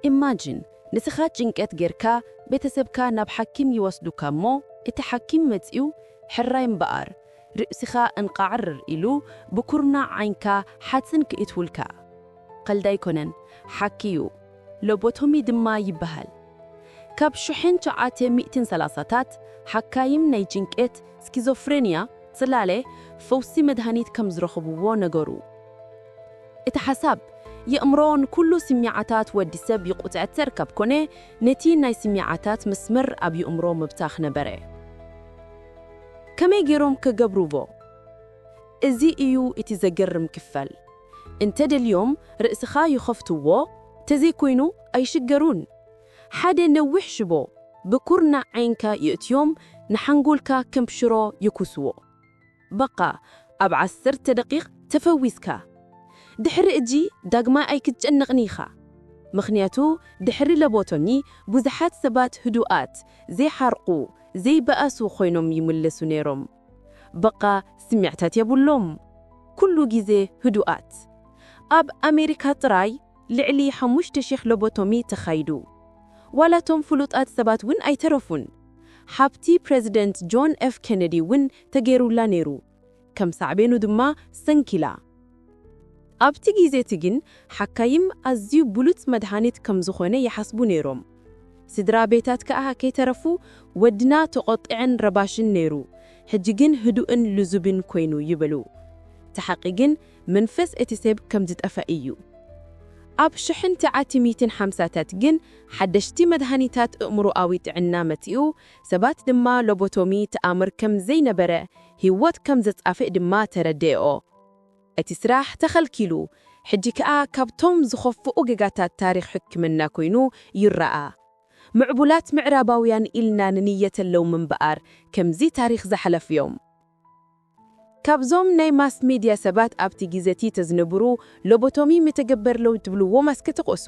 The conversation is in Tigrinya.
ኢማጂን ንስኻ ጭንቀት ጌርካ ቤተሰብካ ናብ ሓኪም ይወስዱካ እሞ እቲ ሓኪም መጺኡ ሕራይ እምበኣር ርእስኻ እንቃዕርር ኢሉ ብኩርናዕ ዓይንካ ሓፅን ክእትውልካ ቀልዲ ኣይኮነን ሓኪዩ ሎቦቶሚ ድማ ይበሃል ካብ 1930ታት ሓካይም ናይ ጭንቀት ስኪዞፍሬንያ ጽላለ ፈውሲ መድሃኒት ከም ዝረኽብዎ ነገሩ እቲ ሓሳብ የእምሮን ኩሉ ስሚዓታት ወዲ ሰብ ይቁፅዕተር ካብ ኮነ ነቲ ናይ ስሚዓታት መስመር ኣብ የእምሮ ምብታኽ ነበረ ከመይ ገይሮም ክገብሩዎ እዚ እዩ እቲ ዘገርም ክፈል እንተደልዮም ርእስኻ ይኸፍትዎ ተዘይኮይኑ ኣይሽገሩን ሓደ ነዊሕ ሽቦ ብኩርናዕ ዓይንካ ይእትዮም ንሓንጎልካ ከም ሽሮ ይኩስዎ በቃ ኣብ 10 ደቂቕ ተፈዊስካ ድሕሪ እጂ ዳግማ ኣይክትጨነቕኒ ኢኻ ምኽንያቱ ድሕሪ ሎቦቶሚ ብዙሓት ሰባት ህዱኣት ዘይሓርቁ ዘይበኣሱ ኮይኖም ይምለሱ ነይሮም በቃ ስሚዕታት የብሎም ኩሉ ጊዜ ህዱኣት ኣብ ኣሜሪካ ጥራይ ልዕሊ 5,000 ሎቦቶሚ ተኻይዱ ዋላቶም ፍሉጣት ሰባት ውን ኣይተረፉን ሓብቲ ፕሬዚደንት ጆን ኤፍ ኬነዲ ውን ተገይሩላ ነይሩ ከም ሳዕቤኑ ድማ ሰንኪላ ኣብቲ ጊዜ ትግን ሓካይም ኣዝዩ ብሉጽ መድሃኒት ከም ዝኾነ ይሓስቡ ነይሮም ስድራ ቤታት ከኣ ከይተረፉ ወድና ተቆጥዐን ረባሽን ነይሩ ሕጂ ግን ህዱእን ልዙብን ኮይኑ ይብሉ ተሓቂ ግን መንፈስ እቲ ሰብ ከም ዝጠፋ እዩ ኣብ 1950ታት ግን ሓደሽቲ መድሃኒታት እእምሮኣዊ ጥዕና መጺኡ ሰባት ድማ ሎቦቶሚ ተኣምር ከም ዘይነበረ ህይወት ከም ዘጻፍእ ድማ ተረድኦ እቲ ስራሕ ተኸልኪሉ ሕጂ ከኣ ካብቶም ዝኸፍኡ ገጋታት ታሪኽ ሕክምና ኮይኑ ይረአ ምዕቡላት ምዕራባውያን ኢልና ንንየተለው ምንበኣር ከምዚ ታሪኽ ዘሓለፍዮም ካብዞም ናይ ማስ ሚድያ ሰባት ኣብቲ ጊዜቲ ተዝነብሩ ሎቦቶሚ ምተገበርለው ትብልዎ ማስከ ተቆሱ